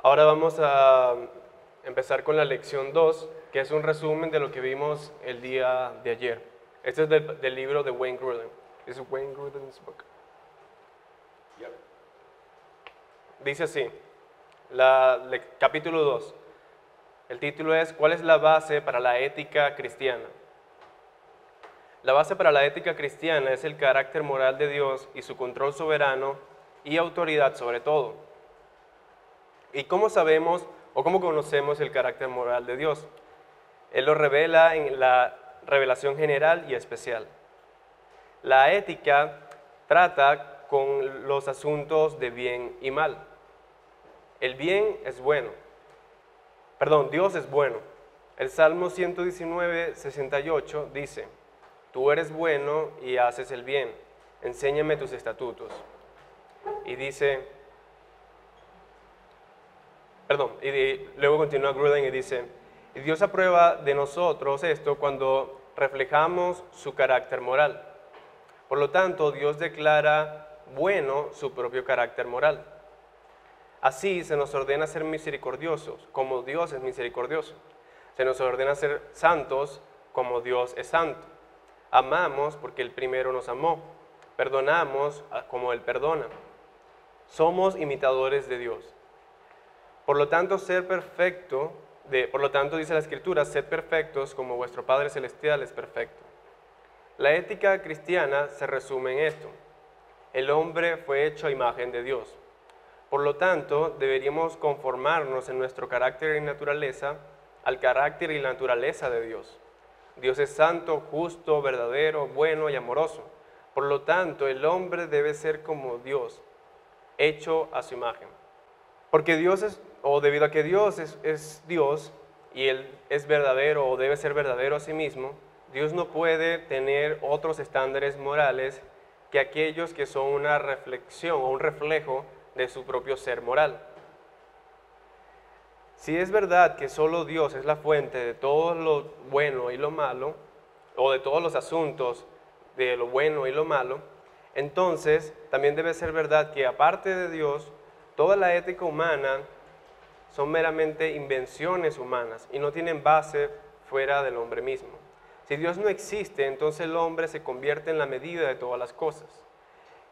Ahora vamos a empezar con la lección 2, que es un resumen de lo que vimos el día de ayer. Este es del libro de Wayne Grudem. ¿Es Wayne Grudem's book? Yep. Dice así, capítulo 2. El título es ¿Cuál es la base para la ética cristiana? La base para la ética cristiana es el carácter moral de Dios y su control soberano y autoridad sobre todo. ¿Y cómo sabemos o cómo conocemos el carácter moral de Dios? Él lo revela en la revelación general y especial. La ética trata con los asuntos de bien y mal. El bien es bueno. Dios es bueno. El Salmo 119, 68 dice, tú eres bueno y haces el bien, enséñame tus estatutos. Y dice, luego continúa Grudem y dice, y Dios aprueba de nosotros esto cuando reflejamos su carácter moral. Por lo tanto, Dios declara bueno su propio carácter moral. Así se nos ordena ser misericordiosos, como Dios es misericordioso. Se nos ordena ser santos, como Dios es santo. Amamos porque Él primero nos amó. Perdonamos como Él perdona. Somos imitadores de Dios. Por lo tanto, dice la Escritura, sed perfectos como vuestro Padre Celestial es perfecto. La ética cristiana se resume en esto. El hombre fue hecho a imagen de Dios. Por lo tanto, deberíamos conformarnos en nuestro carácter y naturaleza al carácter y la naturaleza de Dios. Dios es santo, justo, verdadero, bueno y amoroso. Por lo tanto, el hombre debe ser como Dios, hecho a su imagen. Porque debido a que Dios es Dios y Él es verdadero o debe ser verdadero a sí mismo, Dios no puede tener otros estándares morales que aquellos que son una reflexión o un reflejo de su propio ser moral. Si es verdad que solo Dios es la fuente de todo lo bueno y lo malo, o de todos los asuntos de lo bueno y lo malo, entonces también debe ser verdad que aparte de Dios, toda la ética humana son meramente invenciones humanas y no tienen base fuera del hombre mismo. Si Dios no existe, entonces el hombre se convierte en la medida de todas las cosas.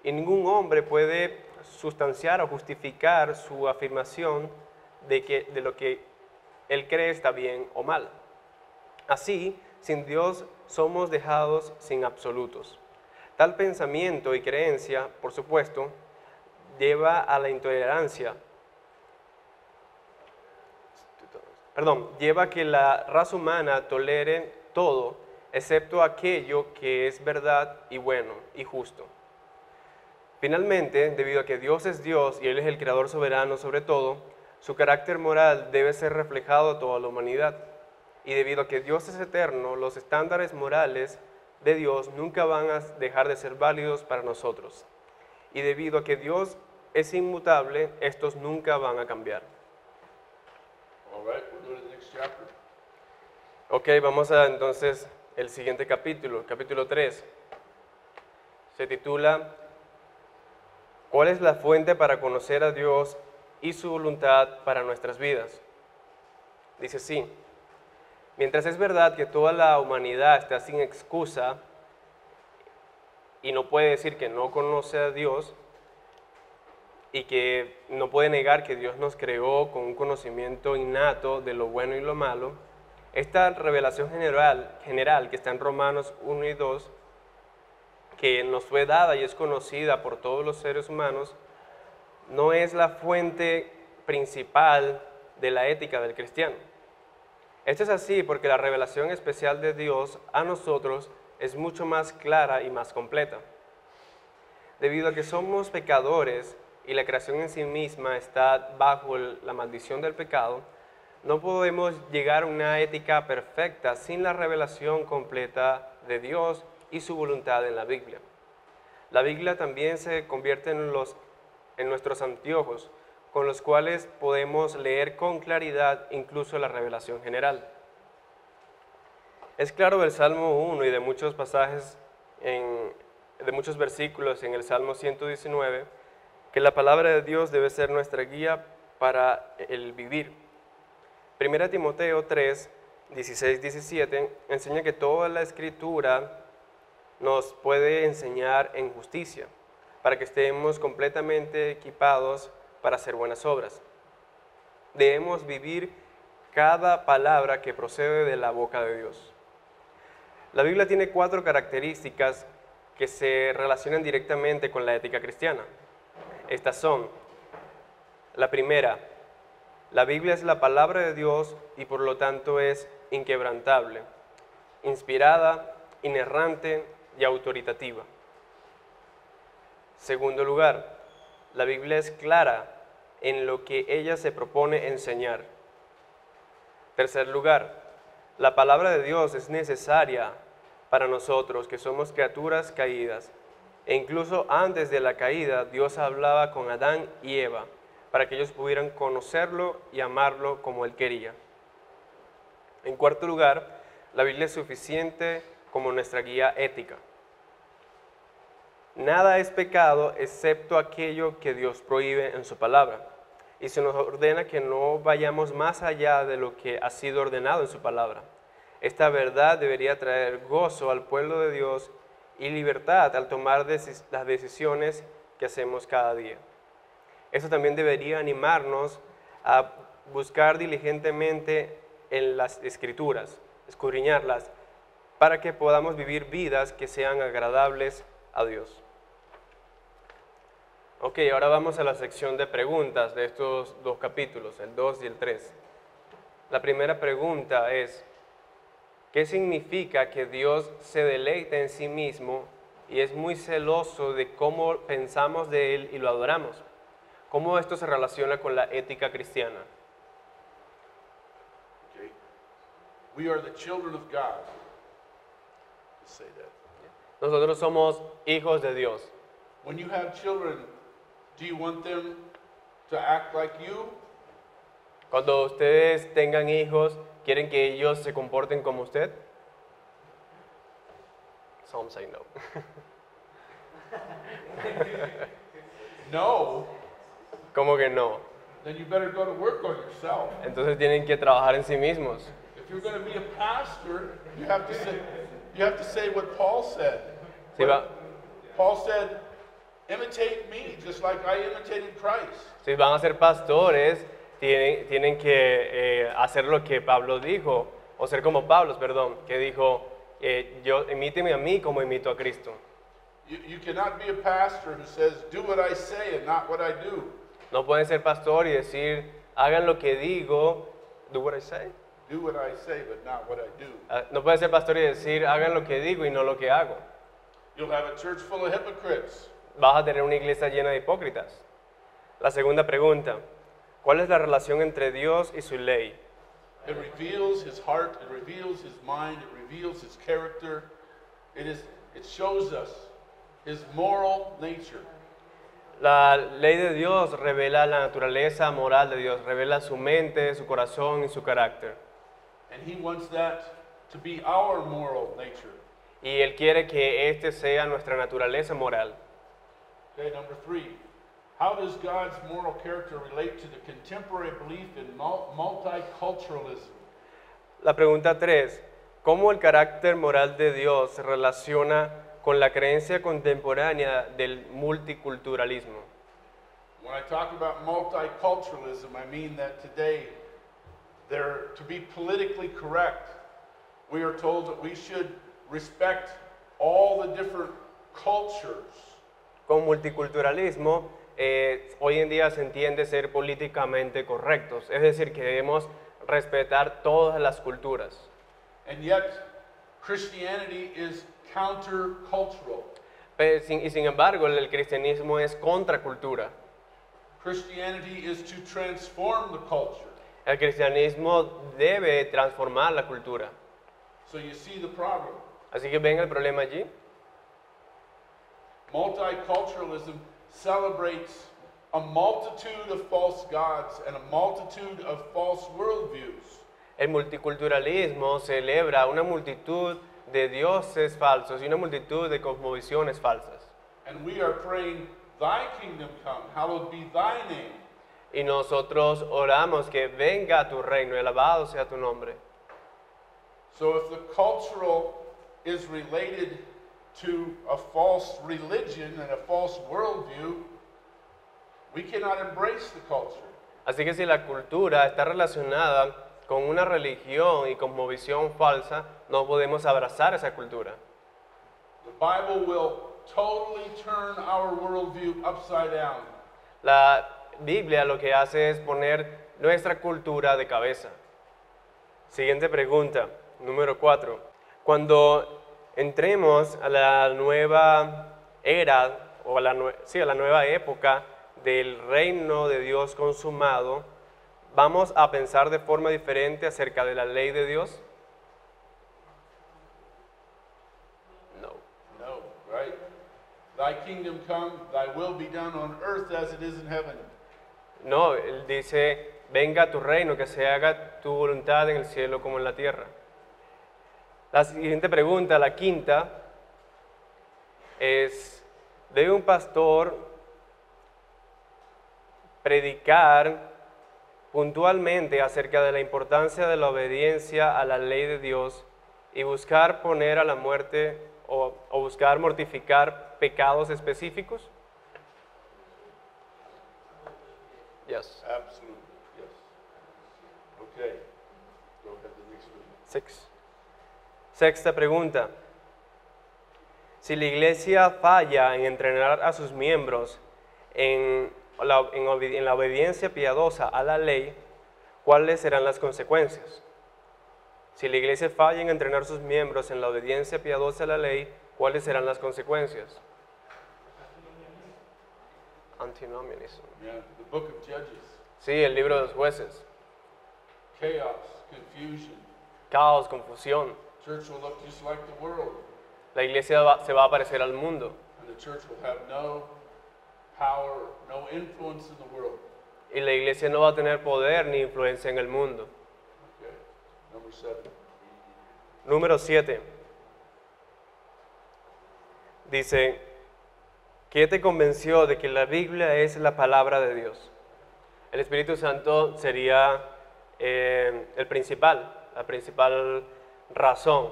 Y ningún hombre puede sustanciar o justificar su afirmación de lo que él cree está bien o mal. Así, sin Dios somos dejados sin absolutos. Tal pensamiento y creencia, por supuesto, lleva a la intolerancia. Lleva a que la raza humana tolere todo, excepto aquello que es verdad y bueno y justo. Finalmente, debido a que Dios es Dios y Él es el creador soberano sobre todo, su carácter moral debe ser reflejado a toda la humanidad. Y debido a que Dios es eterno, los estándares morales de Dios nunca van a dejar de ser válidos para nosotros. Y debido a que Dios es inmutable, estos nunca van a cambiar. All right, we'll go to the next chapter. Ok, vamos a entonces el siguiente capítulo, capítulo 3. Se titula ¿Cuál es la fuente para conocer a Dios y su voluntad para nuestras vidas? Dice así, mientras es verdad que toda la humanidad está sin excusa y no puede decir que no conoce a Dios y que no puede negar que Dios nos creó con un conocimiento innato de lo bueno y lo malo, esta revelación general que está en Romanos 1 y 2, que nos fue dada y es conocida por todos los seres humanos, no es la fuente principal de la ética del cristiano. Esto es así porque la revelación especial de Dios a nosotros es mucho más clara y más completa. Debido a que somos pecadores y la creación en sí misma está bajo la maldición del pecado, no podemos llegar a una ética perfecta sin la revelación completa de Dios y su voluntad en la Biblia. La Biblia también se convierte en nuestros anteojos, con los cuales podemos leer con claridad incluso la revelación general. Es claro del Salmo 1 y de muchos pasajes, de muchos versículos en el Salmo 119, que la palabra de Dios debe ser nuestra guía para el vivir. 1 Timoteo 3, 16, 17 enseña que toda la Escritura nos puede enseñar en justicia, para que estemos completamente equipados para hacer buenas obras. Debemos vivir cada palabra que procede de la boca de Dios. La Biblia tiene 4 características que se relacionan directamente con la ética cristiana. Estas son: la primera, la Biblia es la palabra de Dios y por lo tanto es inquebrantable, inspirada, inerrante y autoritativa. Segundo lugar, la Biblia es clara en lo que ella se propone enseñar. Tercer lugar, la palabra de Dios es necesaria para nosotros que somos criaturas caídas. E incluso antes de la caída, Dios hablaba con Adán y Eva para que ellos pudieran conocerlo y amarlo como Él quería. En cuarto lugar, la Biblia es suficiente como nuestra guía ética. Nada es pecado excepto aquello que Dios prohíbe en su palabra. Y se nos ordena que no vayamos más allá de lo que ha sido ordenado en su palabra. Esta verdad debería traer gozo al pueblo de Dios y libertad al tomar las decisiones que hacemos cada día. Esto también debería animarnos a buscar diligentemente en las Escrituras, escudriñarlas, para que podamos vivir vidas que sean agradables a Dios. Ok, ahora vamos a la sección de preguntas de estos 2 capítulos, el 2 y el 3. La primera pregunta es: ¿qué significa que Dios se deleita en sí mismo y es muy celoso de cómo pensamos de Él y lo adoramos? ¿Cómo esto se relaciona con la ética cristiana? Okay. We are the children of God. Let's say that. Nosotros somos hijos de Dios. When you have children, do you want them to act like you? Cuando ustedes tengan hijos, ¿quieren que ellos se comporten como usted? Some say no. No. ¿Cómo que no? Then you better go to work on yourself. Entonces tienen que trabajar en sí mismos. If you're going to be a pastor, you have to say what Paul said. Si, Paul said, imitate me just like I imitated Christ. si van a ser pastores, tienen que hacer lo que Pablo dijo, o ser como Pablo, perdón, que dijo, imíteme a mí como imito a Cristo. You cannot be a pastor who says, do what I say and not what I do. No pueden ser pastor y decir, hagan lo que digo, do what I say. Do what I say, but not what I do. No pueden ser pastor y decir, hagan lo que digo y no lo que hago. You'll have a church full of hypocrites. Vas a tener una iglesia llena de hipócritas. La segunda pregunta, ¿cuál es la relación entre Dios y su ley? It reveals his heart, it reveals his mind, it reveals his character. It shows us his moral nature. La ley de Dios revela la naturaleza moral de Dios, revela su mente, su corazón y su carácter. And he wants that to be our moral nature. Y Él quiere que este sea nuestra naturaleza moral. Okay, number 3. How does God's moral character relate to the contemporary belief in multiculturalism? La pregunta 3. ¿Cómo el carácter moral de Dios se relaciona con la creencia contemporánea del multiculturalismo? When I talk about multiculturalism, I mean that today, to be politically correct, we are told that we should respect all the different cultures. Con multiculturalismo, hoy en día se entiende ser políticamente correctos, es decir, que debemos respetar todas las culturas. And yet, Christianity is countercultural. Y sin embargo, el cristianismo es contracultura. Christianity is to transform the culture. El cristianismo debe transformar la cultura. So you see the problem. Así que ven el problema allí. Multiculturalism celebrates a multitude of false gods and a multitude of false worldviews. El multiculturalismo celebra una multitud de dioses falsos y una multitud de cosmovisiones falsas. And we are praying, thy kingdom come, hallowed be thy name. Y nosotros oramos que venga tu reino y alabado sea tu nombre. So if the cultural is related to a false religion and a false worldview, we cannot embrace the culture. Así que si la cultura está relacionada con una religión y con visión falsa, no podemos abrazar esa cultura. The Bible will totally turn our worldview upside down. La Biblia lo que hace es poner nuestra cultura de cabeza. Siguiente pregunta, número 4. Cuando entremos a la nueva era, o a la nueva época del reino de Dios consumado, ¿vamos a pensar de forma diferente acerca de la ley de Dios? No. No, right? Thy kingdom come, thy will be done on earth as it is in heaven. No, él dice, venga tu reino, que se haga tu voluntad en el cielo como en la tierra. La siguiente pregunta, la quinta, es, ¿debe un pastor predicar puntualmente acerca de la importancia de la obediencia a la ley de Dios y buscar poner a la muerte o buscar mortificar pecados específicos? Yes. Absolutely, yes. Okay, go ahead, the next one. Sexta pregunta. Si la iglesia falla en entrenar a sus miembros en la obediencia piadosa a la ley, ¿cuáles serán las consecuencias? Si la iglesia falla en entrenar a sus miembros en la obediencia piadosa a la ley, ¿cuáles serán las consecuencias? Antinomianism. Yeah, the book of Judges. Sí, el libro de los jueces. Chaos, confusion. Caos, confusión. Church will look just like the world, La iglesia se va a parecer al mundo and the church will have no power, no influence in the world. y la iglesia no va a tener poder ni influencia en el mundo. Okay, number 7. Número 7. Dice, ¿qué te convenció de que la Biblia es la palabra de Dios? El Espíritu Santo sería la principal razón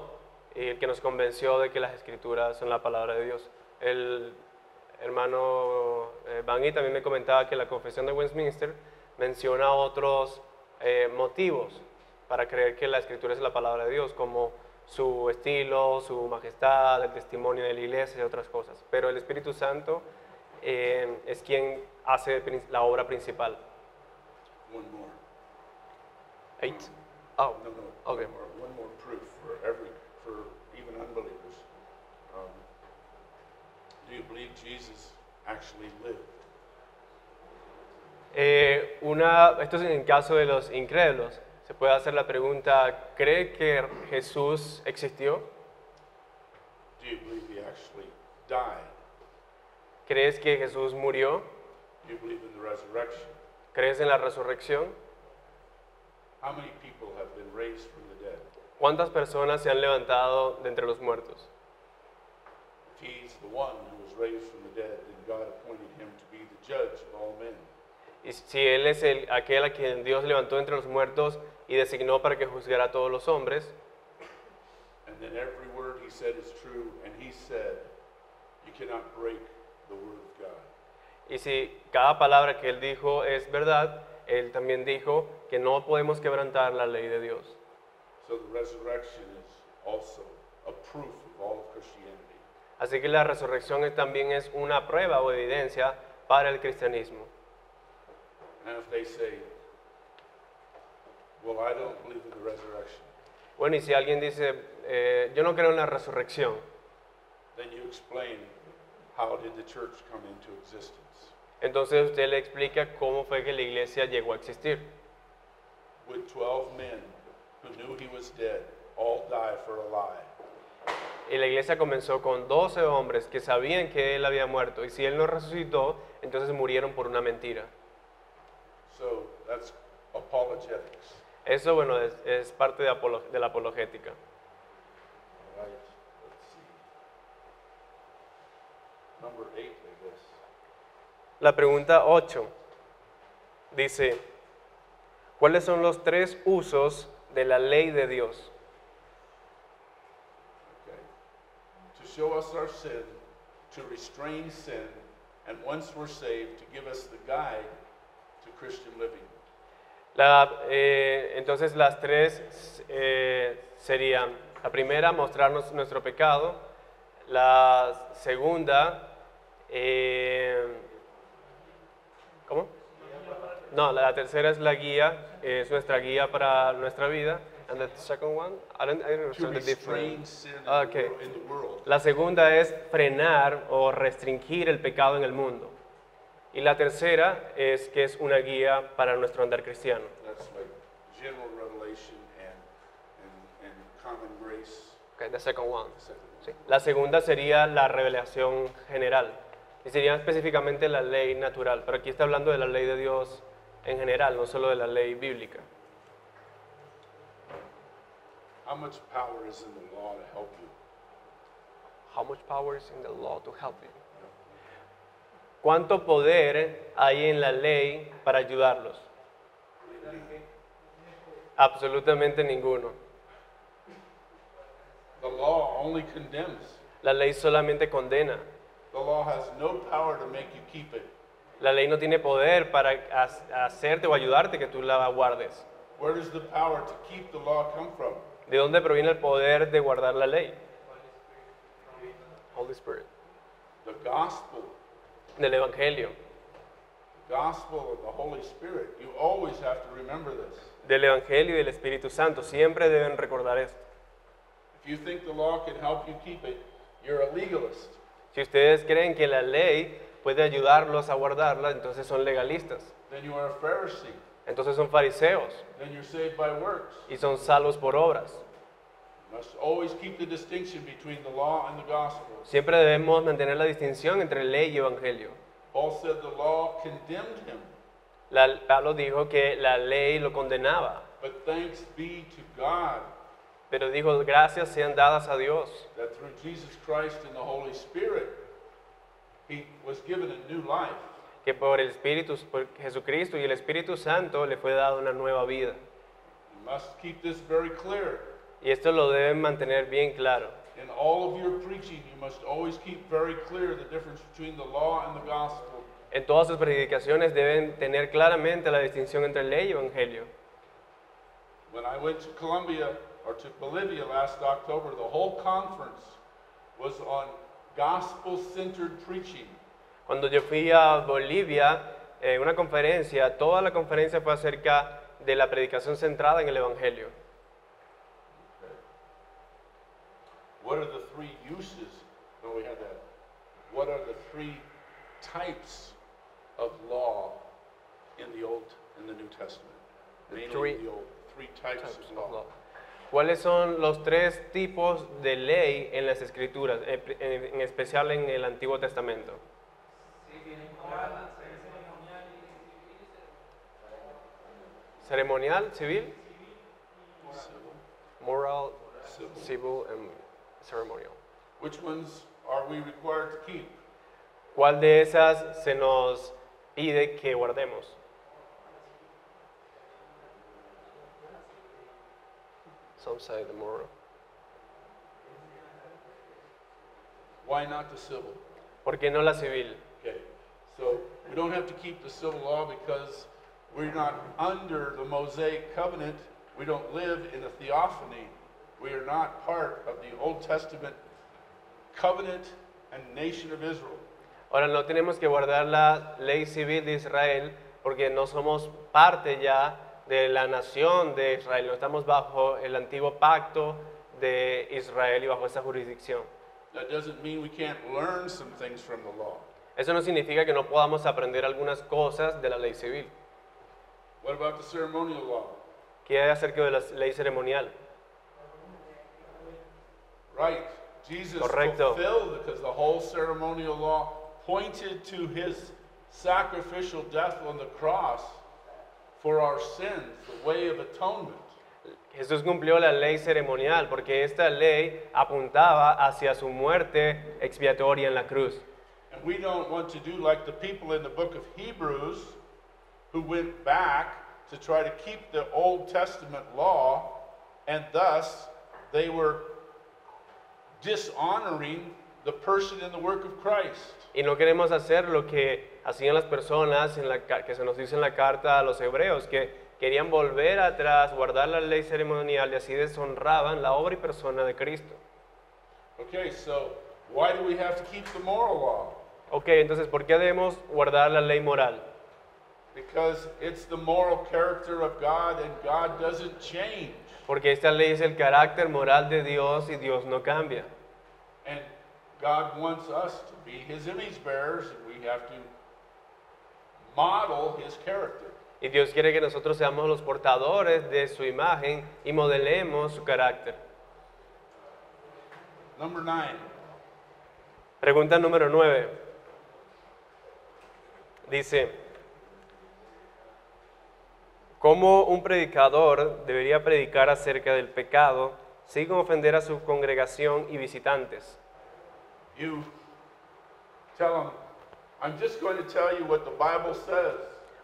y el que nos convenció de que las Escrituras son la palabra de Dios. El hermano Bangui también me comentaba que la Confesión de Westminster menciona otros motivos para creer que la Escritura es la palabra de Dios, como su estilo, su majestad, el testimonio de la iglesia y otras cosas. Pero el Espíritu Santo es quien hace la obra principal. One more. 8. Oh, No, okay. one more proof for even unbelievers. Do you believe Jesus actually lived? Esto es en el caso de los incrédulos. Se puede hacer la pregunta, ¿cree que Jesús existió? Do you believe he actually died? ¿Crees que Jesús murió? Do you believe in the resurrection? ¿Crees en la resurrección? How many people have been raised from the dead? ¿Cuántas personas se han levantado de entre los muertos? If he's the one who was raised from the dead, then God appointed him to be the judge of all men. Y si Él es aquel a quien Dios levantó entre los muertos y designó para que juzgara a todos los hombres, And then every word he said is true, and he said, you cannot break the word of God. y si cada palabra que Él dijo es verdad, Él también dijo que no podemos quebrantar la ley de Dios. So the resurrection is also a proof of all of Christianity. Así que la resurrección también es una prueba o evidencia para el cristianismo. And if they say, well, I don't believe in the resurrection, Bueno, y si alguien dice, yo no creo en la resurrección, then you explain how did the church come into existence? entonces usted le explica cómo fue que la iglesia llegó a existir. Would 12 men who knew he was dead all die for a lie? Y la iglesia comenzó con 12 hombres que sabían que Él había muerto, y si Él no resucitó, entonces murieron por una mentira. So that's apologetics. Eso, bueno, es parte de la apologética. All right, let's see. Number 8, I guess. La pregunta 8. Dice, ¿cuáles son los tres usos de la ley de Dios? Okay. To show us our sin, to restrain sin, and once we're saved, to give us the guide to Christian living. Entonces las tres serían, la primera, mostrarnos nuestro pecado, la segunda, ¿cómo? No, la tercera es la guía, es nuestra guía para nuestra vida. And the second one, I don't To understand the restrain difference. sin Okay. in the world. La segunda es frenar o restringir el pecado en el mundo. Y la tercera es que es una guía para nuestro andar cristiano. That's like general revelation and common grace. Okay, the second one. The second one. Sí. La segunda sería la revelación general. Y sería específicamente la ley natural. Pero aquí está hablando de la ley de Dios en general, no solo de la ley bíblica. How much power is in the law to help you? How much power is in the law to help you? ¿Cuánto poder hay en la ley para ayudarlos? Absolutamente ninguno. The law only condemns. La ley solamente condena. The law has no power to make you keep it. La ley no tiene poder para hacerte o ayudarte que tú la guardes. Where does the power to keep the law come from? ¿De dónde proviene el poder de guardar la ley? Holy Spirit. The gospel. Del Evangelio. The gospel of the Holy Spirit. You always have to remember this. Del Evangelio y del Espíritu Santo. Siempre deben recordar esto. If you think the law can help you keep it, you're a legalist. Si ustedes creen que la ley puede ayudarlos a guardarla, entonces son legalistas. Then you are a Pharisee. Entonces son fariseos Then you're saved by works. y son salvos por obras. You must always keep the distinction between the law and the gospel. Siempre debemos mantener la distinción entre ley y evangelio. Paul said the law condemned him, Pablo dijo que la ley lo condenaba, but thanks be to God pero dijo, gracias sean dadas a Dios, that through Jesus Christ and the Holy Spirit, he was given a new life. que por Jesucristo y el Espíritu Santo le fue dada una nueva vida. You must keep this very clear. Y esto lo deben mantener bien claro. In all of your preaching, you must always keep very clear the difference between the law and the gospel. En todas sus predicaciones deben tener claramente la distinción entre ley y evangelio. When I went to Colombia or to Bolivia last October, the whole conference was on gospel-centered preaching. Cuando yo fui a Bolivia, una conferencia, toda la conferencia fue acerca de la predicación centrada en el evangelio. What are the three uses? No, we had that. What are the three types of law in the New Testament? Mainly Three in the Old. Three types of law. ¿Cuáles son los tres tipos de ley en las Escrituras, en especial en el Antiguo Testamento? Ceremonial, civil, Civil. moral, Civil. civil and ceremonial. Which ones are we required to keep? ¿Cuál de esas se nos pide que guardemos? Some say the moral. Why not the civil? ¿Por qué no la civil? Okay, so we don't have to keep the civil law because we're not under the Mosaic covenant. We don't live in a theophany. We are not part of the Old Testament covenant and nation of Israel. Ahora no tenemos que guardar la ley civil de Israel porque no somos parte ya de la nación de Israel, no estamos bajo el antiguo pacto de Israel y bajo esa jurisdicción. That doesn't mean we can't learn some things from the law. Eso no significa que no podamos aprender algunas cosas de la ley civil. What about the ceremonial law? ¿Qué hay acerca de la ley ceremonial? Right. Jesus Correcto. fulfilled because the whole ceremonial law pointed to his sacrificial death on the cross for our sins, the way of atonement. Jesús cumplió la ley ceremonial porque esta ley apuntaba hacia su muerte expiatoria en la cruz. And we don't want to do like the people in the book of Hebrews who went back to try to keep the Old Testament law, and thus they were dishonoring the person and the work of Christ. Y no queremos hacer lo que hacían las personas que se nos dice en la carta a los hebreos, que querían volver atrás, guardar la ley ceremonial y así deshonraban la obra y persona de Cristo. Okay, so why do we have to keep the moral law? Ok, entonces, ¿por qué debemos guardar la ley moral? Because it's the moral character of God, and God doesn't change. Porque esta ley es el carácter moral de Dios y Dios no cambia. And God wants us to be His image bearers, and we have to model His character. Y Dios quiere que nosotros seamos los portadores de su imagen y modelemos su carácter. Number 9. Pregunta número 9. Dice, ¿cómo un predicador debería predicar acerca del pecado sin ofender a su congregación y visitantes? You tell them, I'm just going to tell you what the Bible says.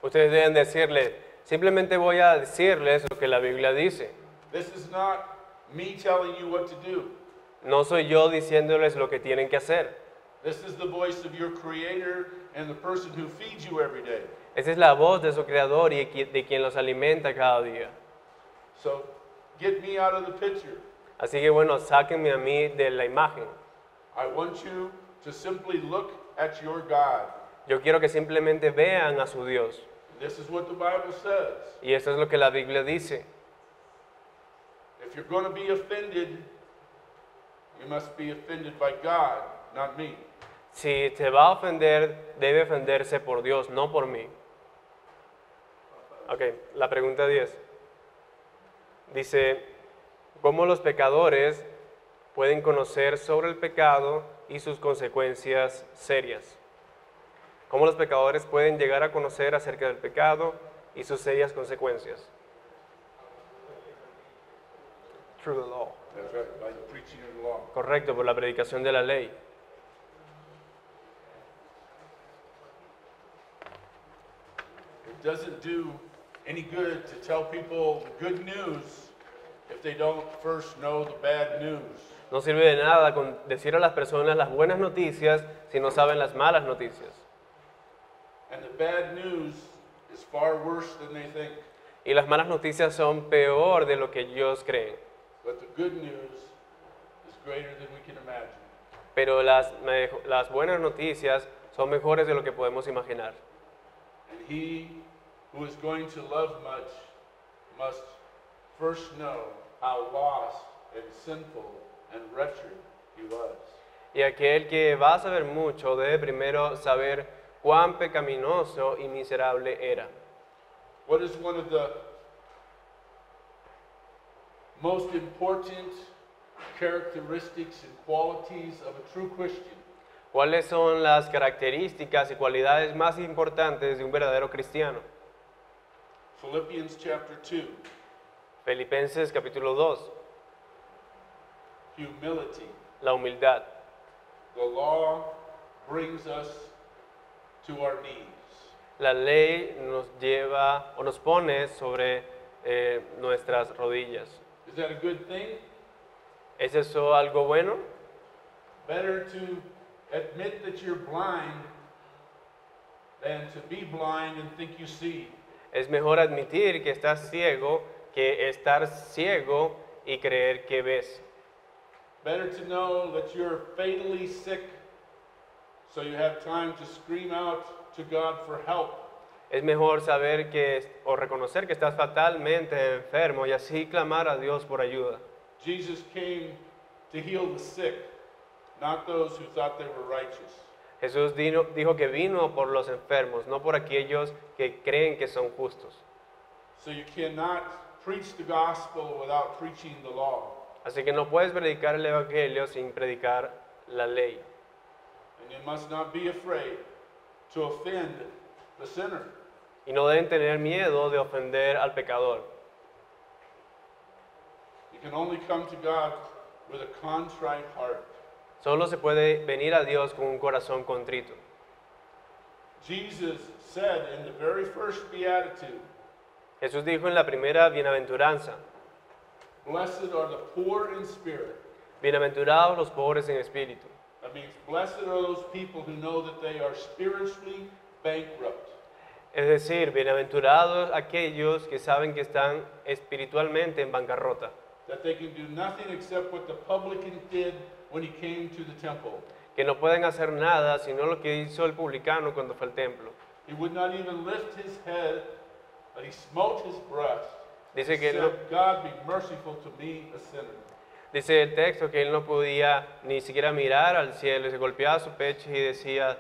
Ustedes deben decirle, simplemente voy a decirles lo que la Biblia dice. This is not me telling you what to do. No soy yo diciéndoles lo que tienen que hacer. This is the voice of your Creator and the person who feeds you every day. Esa es la voz de su creador y de quien los alimenta cada día. So get me out of the picture. Así que bueno, sáquenme a mí de la imagen. I want you to simply look at your God. Yo quiero que simplemente vean a su Dios. This is what the Bible says. Y eso es lo que la Biblia dice. If you're going to be offended, you must be offended by God, not me. Si te va a ofender, debe ofenderse por Dios, no por mí. Ok, la pregunta 10. Dice, ¿cómo los pecadores pueden conocer sobre el pecado y sus consecuencias serias? ¿Cómo los pecadores pueden llegar a conocer acerca del pecado y sus serias consecuencias? Through the law. That's right, by the preaching of the law. Correcto, por la predicación de la ley. It doesn't do any good to tell people the good news if they don't first know the bad news. No sirve de nada con decir a las personas las buenas noticias si no saben las malas noticias. And the bad news is far worse than they think. Y las malas noticias son peor de lo que ellos creen. But the good news is greater than we can imagine. Pero las buenas noticias son mejores de lo que podemos imaginar. And he who is going to love much must first know how lost and sinful and wretched he was. Y aquel que va a saber mucho debe primero saber cuán pecaminoso y miserable era. What is one of the most important characteristics and qualities of a true Christian? ¿Cuáles son las características y cualidades más importantes de un verdadero cristiano? Philippians chapter 2, Filipenses capítulo 2, humility. la humildad. The law brings us to our knees. La ley nos lleva o nos pone sobre nuestras rodillas. Is that a good thing? ¿Es eso algo bueno? Better to admit that you're blind than to be blind and think you see. Es mejor admitir que estás ciego que estar ciego y creer que ves. Better to know that you're fatally sick so you have time to scream out to God for help. Es mejor saber o reconocer que estás fatalmente enfermo y así clamar a Dios por ayuda. Jesus came to heal the sick, not those who thought they were righteous. Jesús dijo que vino por los enfermos, no por aquellos que creen que son justos. So you cannot preach the gospel without preaching the law. Así que no puedes predicar el evangelio sin predicar la ley. And you must not be afraid to offend the sinner. Y no deben tener miedo de ofender al pecador. You can only come to God with a contrite heart. Solo se puede venir a Dios con un corazón contrito. Jesus said in the very first beatitude, Jesús dijo en la primera bienaventuranza, blessed are the poor in spirit. bienaventurados los pobres en espíritu. That means blessed are those people who know that they are spiritually bankrupt. Es decir, bienaventurados aquellos que saben que están espiritualmente en bancarrota, That they can do nothing except what the publican did when he came to the temple. que no pueden hacer nada sino lo que hizo el publicano cuando fue al templo. He would not even lift his head, but he smote his breast. Dice que said, no- God be merciful to me, a sinner. Dice el texto que él no podía ni siquiera mirar al cielo y se golpeaba su pecho y decía,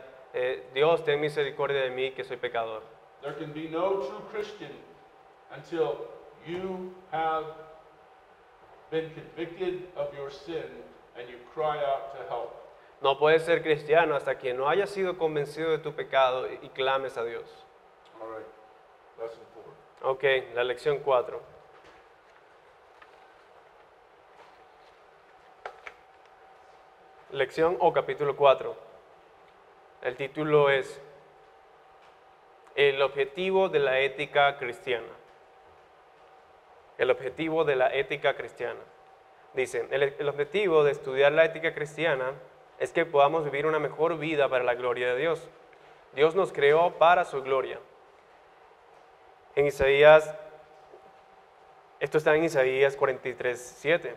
Dios, ten misericordia de mí que soy pecador. There can be no true Christian until you have been convicted of your sin and you cry out to help. No puedes ser cristiano hasta que no hayas sido convencido de tu pecado y clames a Dios. All right, lesson 4. Ok, la lección 4. Lección o capítulo 4. El título es El objetivo de la ética cristiana. El objetivo de la ética cristiana. Dice, el objetivo de estudiar la ética cristiana es que podamos vivir una mejor vida para la gloria de Dios. Dios nos creó para su gloria. En Isaías, esto está en Isaías 43:7.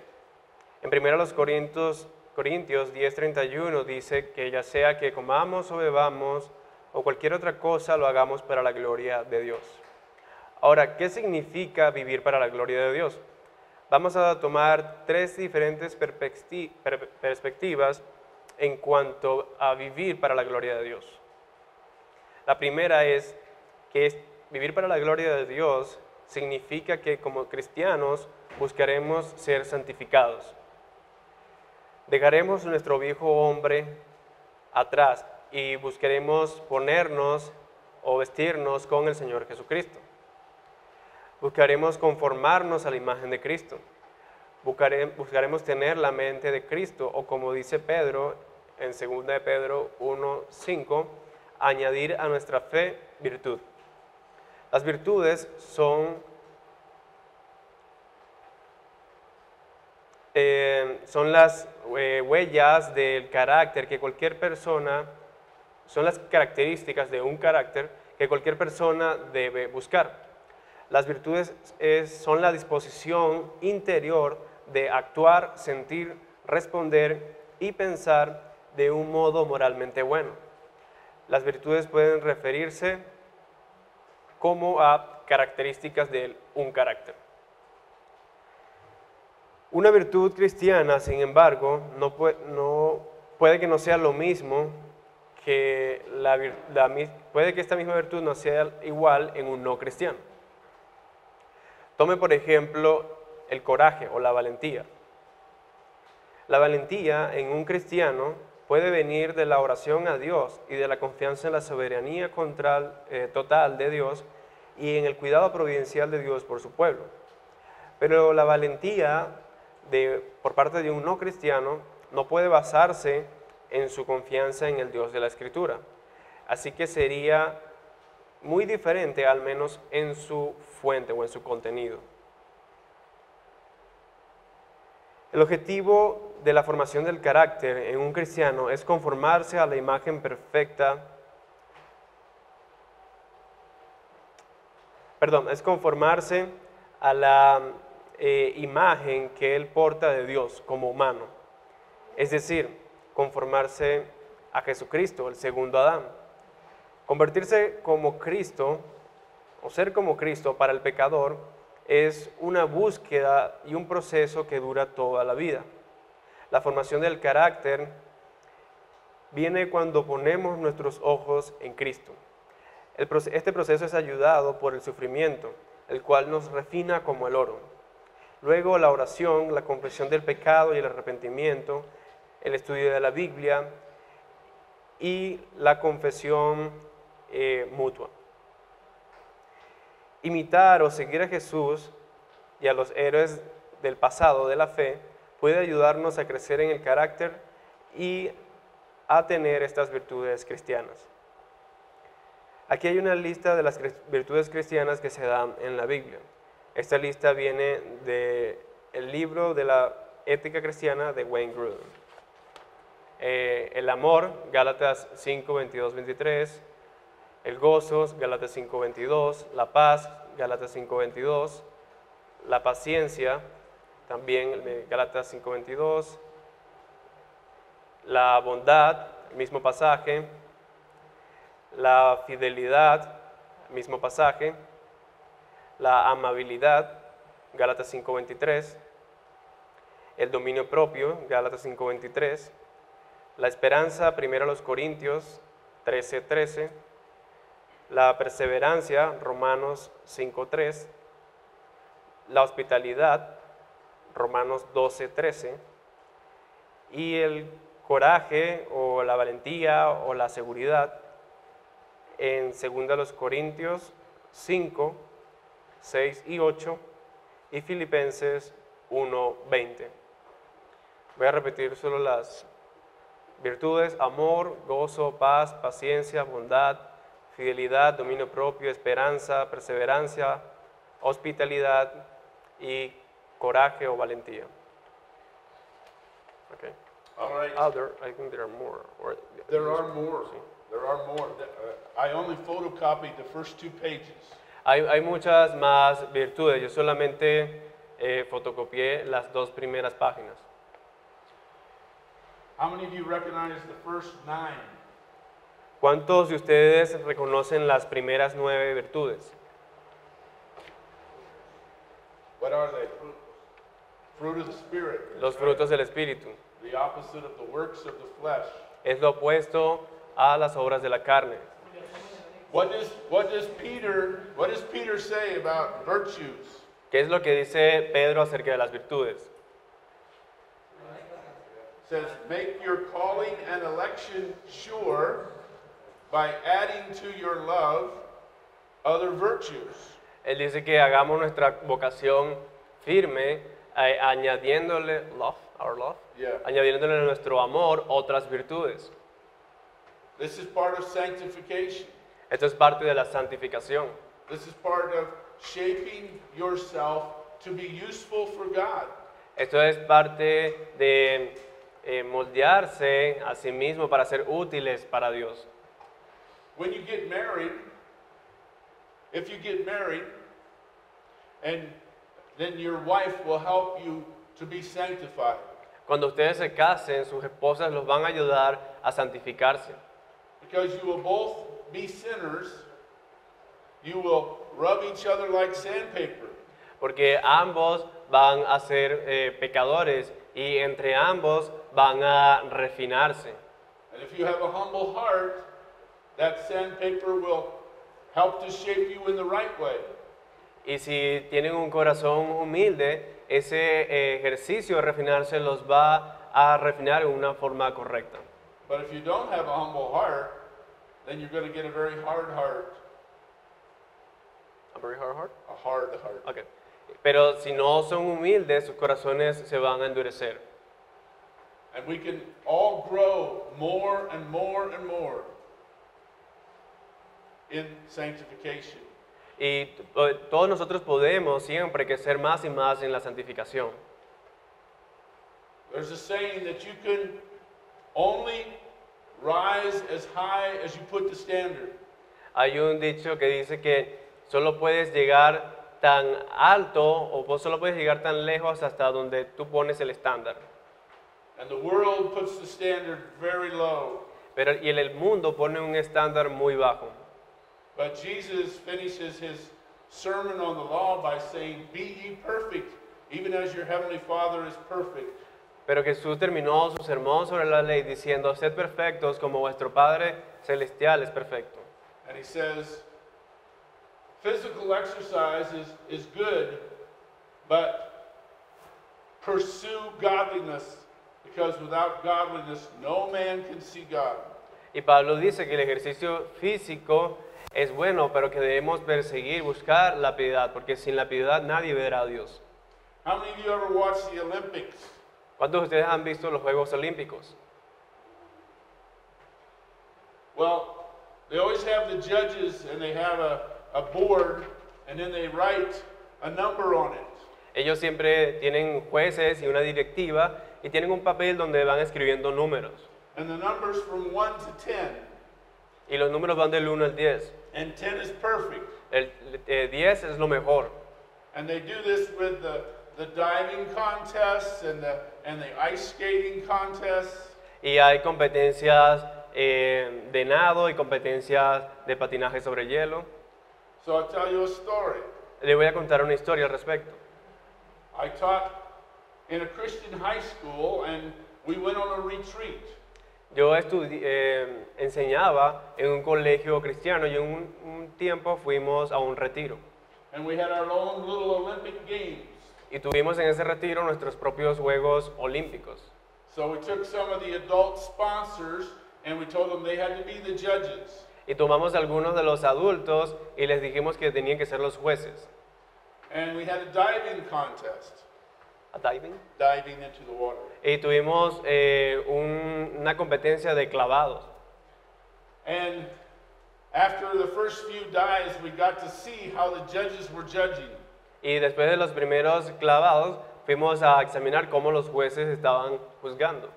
En 1 Corintios 10:31 dice que ya sea que comamos o bebamos o cualquier otra cosa, lo hagamos para la gloria de Dios. Ahora, ¿qué significa vivir para la gloria de Dios? Vamos a tomar tres diferentes perspectivas en cuanto a vivir para la gloria de Dios. La primera es que vivir para la gloria de Dios significa que como cristianos buscaremos ser santificados. Dejaremos nuestro viejo hombre atrás y buscaremos ponernos o vestirnos con el Señor Jesucristo. Buscaremos conformarnos a la imagen de Cristo. Buscaremos tener la mente de Cristo, o como dice Pedro en 2 de Pedro 1:5, añadir a nuestra fe virtud. Las virtudes son las huellas del carácter que cualquier persona, son las características de un carácter que cualquier persona debe buscar. Las virtudes son la disposición interior de actuar, sentir, responder y pensar de un modo moralmente bueno. Las virtudes pueden referirse como a características de un carácter. Una virtud cristiana, sin embargo, puede que no sea lo mismo que puede que esta misma virtud no sea igual en un no cristiano. Tome por ejemplo el coraje o la valentía. La valentía en un cristiano puede venir de la oración a Dios y de la confianza en la soberanía total de Dios y en el cuidado providencial de Dios por su pueblo. Pero la valentía por parte de un no cristiano no puede basarse en su confianza en el Dios de la Escritura. Así que sería muy diferente, al menos en su fuente o en su contenido. El objetivo de la formación del carácter en un cristiano es conformarse a la imagen perfecta, es conformarse a la imagen que él porta de Dios como humano. Es decir, conformarse a Jesucristo, el segundo Adán. Convertirse como Cristo, o ser como Cristo para el pecador, es una búsqueda y un proceso que dura toda la vida. La formación del carácter viene cuando ponemos nuestros ojos en Cristo. Este proceso es ayudado por el sufrimiento, el cual nos refina como el oro. Luego la oración, la confesión del pecado y el arrepentimiento, el estudio de la Biblia y la confesión mutua. Imitar o seguir a Jesús y a los héroes del pasado de la fe puede ayudarnos a crecer en el carácter y a tener estas virtudes cristianas. Aquí hay una lista de las virtudes cristianas que se dan en la Biblia. Esta lista viene del libro de la ética cristiana de Wayne Grudem. El amor, Gálatas 5, 22, 23. El gozo, Gálatas 5, 22. La paz, Gálatas 5, 22. La paciencia, también Gálatas 5, 22. La bondad, mismo pasaje. La fidelidad, mismo pasaje. La amabilidad, Gálatas 5, 23. El dominio propio, Gálatas 5, 23. La esperanza, 1 Corintios 13, 13. La perseverancia, Romanos 5, 3. La hospitalidad, Romanos 12, 13. Y el coraje o la valentía o la seguridad en 2 Corintios 5, 6 y 8 y Filipenses 1, 20. Voy a repetir solo las virtudes: amor, gozo, paz, paciencia, bondad, fidelidad, dominio propio, esperanza, perseverancia, hospitalidad y coraje o valentía. Okay. All right. I think there are more. There are more. Sí. There are more. I only photocopied the first 2 pages. Hay muchas más virtudes. Yo solamente fotocopié las 2 primeras páginas. How many of you recognize the first 9? ¿Cuántos de ustedes reconocen las primeras 9 virtudes? What are they? Fruit of the Spirit. Los frutos del Espíritu. The opposite of the works of the flesh. Es lo opuesto a las obras de la carne. What does Peter say about virtues? ¿Qué es lo que dice Pedro acerca de las virtudes? It says, make your calling and election sure by adding to your love other virtues. Él dice que hagamos nuestra vocación firme, añadiéndole Yeah. añadiéndole a nuestro amor otras virtudes. This is part of sanctification. Esto es parte de la santificación. This is part of shaping yourself to be useful for God. Esto es parte de moldearse a sí mismo para ser útiles para Dios. When you get married, if you get married, and then your wife will help you to be sanctified. Cuando ustedes se casen, sus esposas los van a ayudar a santificarse. Because you will both be sinners, you will rub each other like sandpaper. Porque ambos van a ser pecadores y entre ambos van a refinarse. And if you have a humble heart, that sandpaper will help to shape you in the right way. Y si tienen un corazón humilde, ese ejercicio de refinarse los va a refinar en una forma correcta. But if you don't have a humble heart, then you're going to get a very hard heart. A very hard heart? A hard heart. Okay. Pero si no son humildes, sus corazones se van a endurecer. And we can all grow more and more and more in sanctification. Y todos nosotros podemos siempre crecer más y más en la santificación. There's a saying that you can only rise as high as you put the standard. Hay un dicho que dice que solo puedes llegar tan alto o solo puedes llegar tan lejos hasta donde tú pones el estándar. And the world puts the standard very low. Pero y el mundo pone un estándar muy bajo. But Jesus finishes his sermon on the law by saying, "Be ye perfect, even as your heavenly Father is perfect." Pero Jesús terminó su sermón sobre la ley diciendo, sed perfectos como vuestro Padre Celestial es perfecto. And he says, physical exercise is good, but pursue godliness, because without godliness no man can see God. Y Pablo dice que el ejercicio físico es bueno, pero que debemos perseguir, buscar la piedad, porque sin la piedad nadie verá a Dios. How many of you ever watched the Olympics? ¿Cuántos de ustedes han visto los Juegos Olímpicos? Well, They always have the judges and they have a board and then they write a number on it. Ellos siempre tienen jueces y una directiva y tienen un papel donde van escribiendo números. And the numbers from 1 to 10. Y los números van del 1 al 10. And 10 is perfect. El 10 es lo mejor. And they do this with the diving contests and the ice skating contests. Y hay competencias de nado y competencias de patinaje sobre hielo. So I'll tell you a story. Le voy a contar una historia al respecto. I taught in a Christian high school and we went on a retreat. Yo enseñaba en un colegio cristiano y en un tiempo fuimos a un retiro. And we had our own little Olympic games. Y tuvimos en ese retiro nuestros propios Juegos Olímpicos. So we took some of the adult sponsors and we told them they had to be the judges. Y tomamos algunos de los adultos y les dijimos que tenían que ser los jueces. And we had a diving contest, ¿A diving? diving into the water. Y tuvimos una competencia de clavados. And after the first few dives, we got to see how the judges were judging. Y después de los primeros clavados, fuimos a examinar cómo los jueces estaban juzgando.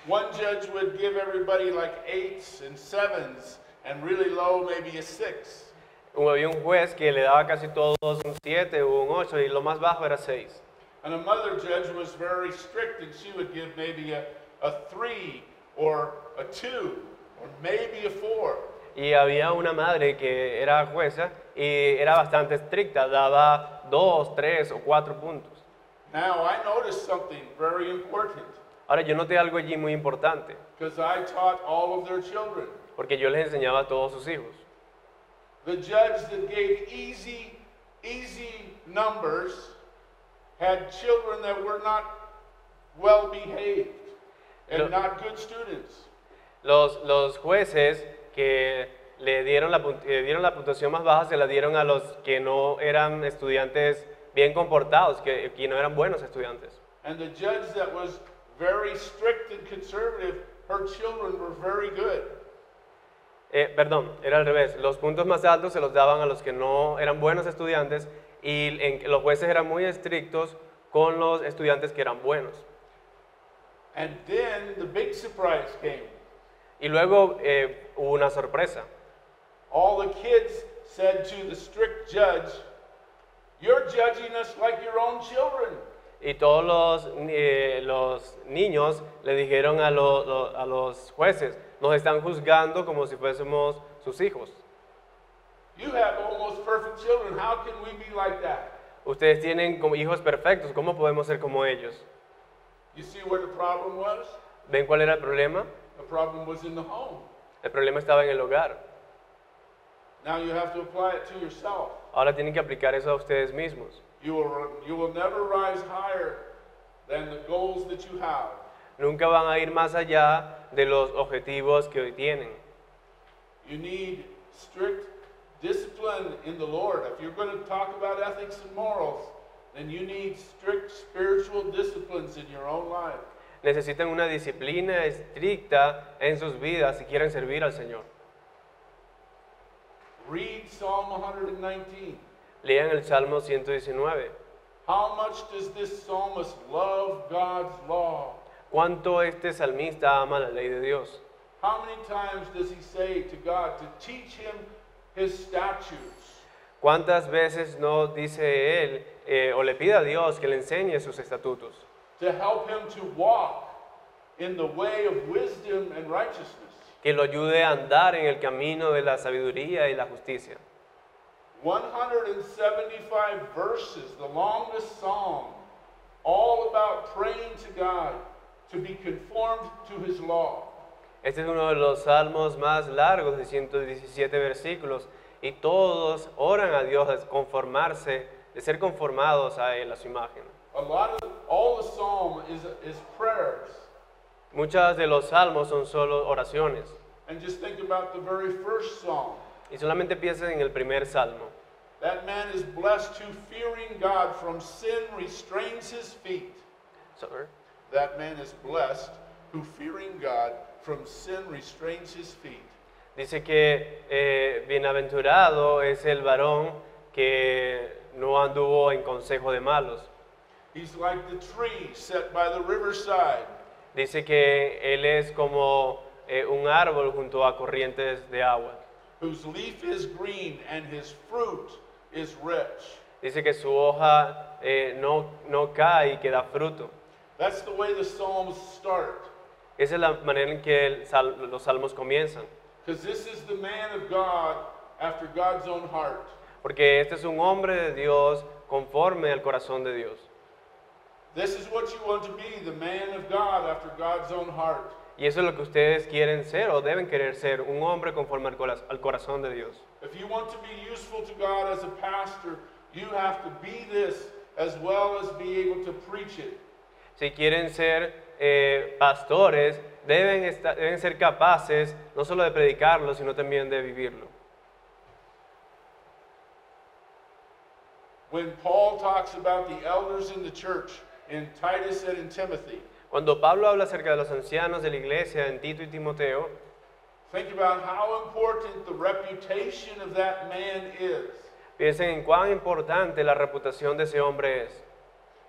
One judge would give everybody like 8s and 7s and really low maybe a 6. Había un juez que le daba casi todos un 7 o un 8 y lo más bajo era 6. And another judge was very strict and she would give maybe a 3 or a 2 or maybe a 4. Y había una madre que era jueza y era bastante estricta, daba 2, 3 o 4 puntos. Now I noticed something very important Ahora yo noté algo allí muy importante, because I taught all of their children. porque yo les enseñaba a todos sus hijos. The judge that gave easy numbers had children that were not well behaved and not good students. Los jueces que le dieron la puntuación más baja se la dieron a los que no eran estudiantes bien comportados, que no eran buenos estudiantes. And the judge that was very strict and conservative, her children were very good. Perdón, era al revés. Los puntos más altos se los daban a los que no eran buenos estudiantes y los jueces eran muy estrictos con los estudiantes que eran buenos. And then the big surprise came. Y luego hubo una sorpresa. All the kids said to the strict judge, "You're judging us like your own children." Y todos los niños le dijeron a los jueces, nos están juzgando como si fuésemos sus hijos. You have almost perfect children. How can we be like that? Ustedes tienen como hijos perfectos, ¿cómo podemos ser como ellos? You see where the problem was? ¿Ven cuál era el problema? The problem was in the home. El problema estaba en el hogar. Now you have to apply it to yourself. Ahora tienen que aplicar eso a ustedes mismos. You will never rise higher than the goals that you have. Nunca van a ir más allá de los objetivos que hoy tienen. You need strict discipline in the Lord. If you're going to talk about ethics and morals, then you need strict spiritual disciplines in your own life. Necesitan una disciplina estricta en sus vidas si quieren servir al Señor. Read Psalm 119. Lean el Salmo 119. How much does this psalmist love God's law? ¿Cuánto este salmista ama la ley de Dios? How many times does he say to God to teach him his statutes? ¿Cuántas veces no dice él o le pide a Dios que le enseñe sus estatutos? To help him to walk in the way of wisdom and righteousness. Que lo ayude a andar en el camino de la sabiduría y la justicia. 175 verses, the longest psalm, all about praying to God to be conformed to his law. Este es uno de los salmos más largos de 117 versículos y todos oran a Dios de ser conformados a él, a su imagen. All the psalm is prayers. Muchas de los salmos son solo oraciones. And just think about the very first psalm. Y solamente piensen en el primer salmo. That man is blessed who fearing God from sin restrains his feet. Sorry. That man is blessed who fearing God from sin restrains his feet. Dice que bienaventurado es el varón que no anduvo en consejo de malos. He's like the tree set by the riverside, Dice que él es como un árbol junto a corrientes de agua. whose leaf is green and his fruit is rich. Dice que su hoja no cae y que da fruto. That's the way the Psalms start. Esa es la manera en que los salmos comienzan. Because this is the man of God after God's own heart. Porque este es un hombre de Dios conforme al corazón de Dios. This is what you want to be, the man of God after God's own heart. Y eso es lo que ustedes quieren ser o deben querer ser, un hombre conforme al corazón de Dios. If you want to be useful to God as a pastor, you have to be this as well as be able to preach it. Si quieren ser pastores, deben ser capaces no solo de predicarlo, sino también de vivirlo. When Paul talks about the elders in the church in Titus and in Timothy, Cuando Pablo habla acerca de los ancianos de la iglesia en Tito y Timoteo, think about how important the reputation of that man is. piensen en cuán importante la reputación de ese hombre es.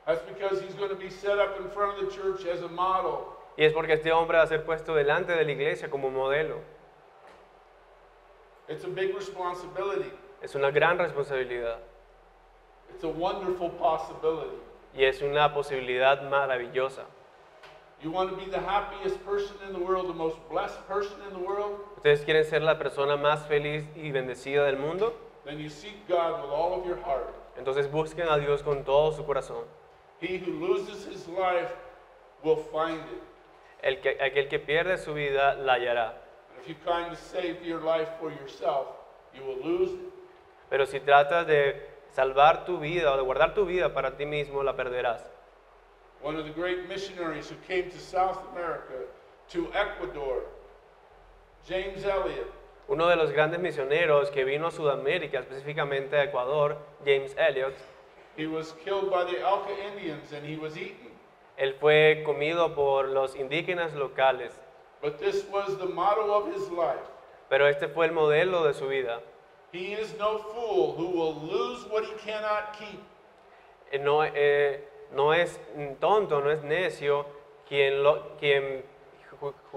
That's because he's going to be set up in front of the church as a model. Y es porque este hombre va a ser puesto delante de la iglesia como modelo. It's a big responsibility. Es una gran responsabilidad It's a wonderful possibility. y es una posibilidad maravillosa. You want to be the happiest person in the world, the most blessed person in the world? ¿Ustedes quieren ser la persona más feliz y bendecida del mundo? Then you seek God with all of your heart. Entonces busquen a Dios con todo su corazón. He who loses his life will find it. Aquel que pierde su vida la hallará. And if you kind of save your life for yourself, you will lose it. Pero si tratas de salvar tu vida o de guardar tu vida para ti mismo, la perderás. One of the great missionaries who came to South America, to Ecuador, James Elliot, Uno de los grandes misioneros que vino a Sudamérica, específicamente a Ecuador, James Elliot, he was killed by the Alca Indians and he was eaten. él fue comido por los indígenas locales, But this was the motto of his life. pero este fue el modelo de su vida. He is no fool who will lose what he cannot keep. No es tonto, no es necio who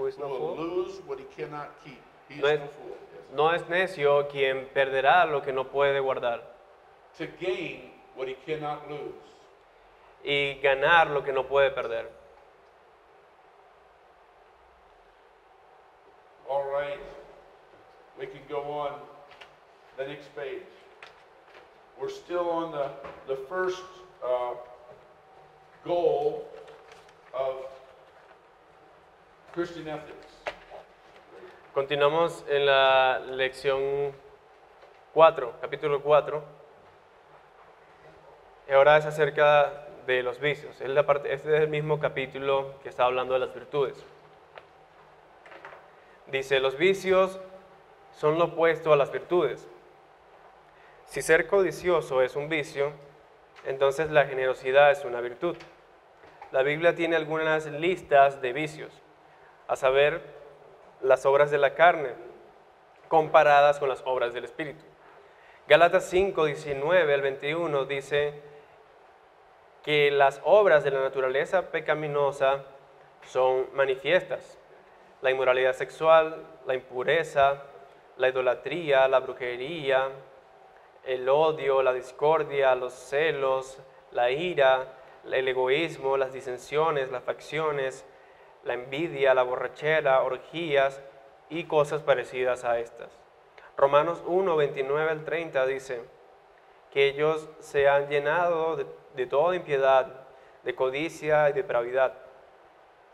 is Who no will fool? lose what he cannot keep. He is No es- no fool. Yes. No es necio quien perderá lo que no puede guardar To gain what he cannot lose. y ganar lo que no puede perder. All right. We can go on the next page. We're still on the first goal of Christian ethics. Continuamos en la lección 4, capítulo 4. Y ahora es acerca de los vicios. Este es el mismo capítulo que está hablando de las virtudes. Dice, los vicios son lo opuesto a las virtudes. Si ser codicioso es un vicio, entonces la generosidad es una virtud. La Biblia tiene algunas listas de vicios, a saber, las obras de la carne, comparadas con las obras del Espíritu. Gálatas 5, 19 al 21 dice que las obras de la naturaleza pecaminosa son manifiestas. La inmoralidad sexual, la impureza, la idolatría, la brujería, el odio, la discordia, los celos, la ira, el egoísmo, las disensiones, las facciones, la envidia, la borrachera, orgías y cosas parecidas a estas. Romanos 1, 29 al 30 dice que ellos se han llenado de toda impiedad, de codicia y depravidad.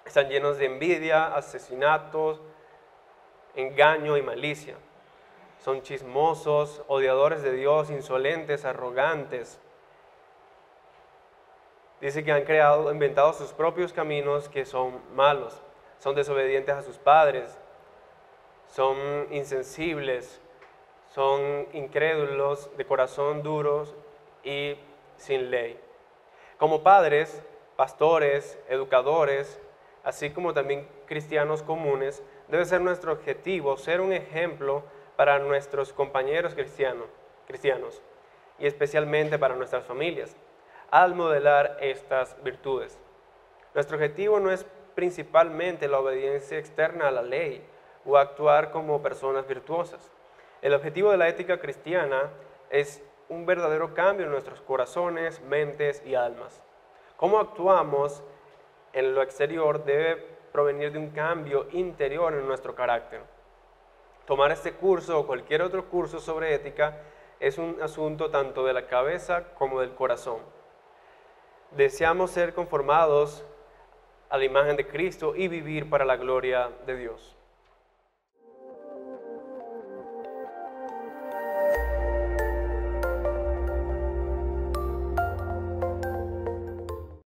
Están llenos de envidia, asesinatos, engaño y malicia. Son chismosos, odiadores de Dios, insolentes, arrogantes. Dice que han inventado sus propios caminos que son malos. Son desobedientes a sus padres, son insensibles, son incrédulos, de corazón duros y sin ley. Como padres, pastores, educadores, así como también cristianos comunes, debe ser nuestro objetivo, ser un ejemplo para nuestros compañeros cristianos y especialmente para nuestras familias, al modelar estas virtudes. Nuestro objetivo no es principalmente la obediencia externa a la ley o actuar como personas virtuosas. El objetivo de la ética cristiana es un verdadero cambio en nuestros corazones, mentes y almas. Cómo actuamos en lo exterior debe provenir de un cambio interior en nuestro carácter. Tomar este curso o cualquier otro curso sobre ética es un asunto tanto de la cabeza como del corazón. Deseamos ser conformados a la imagen de Cristo y vivir para la gloria de Dios.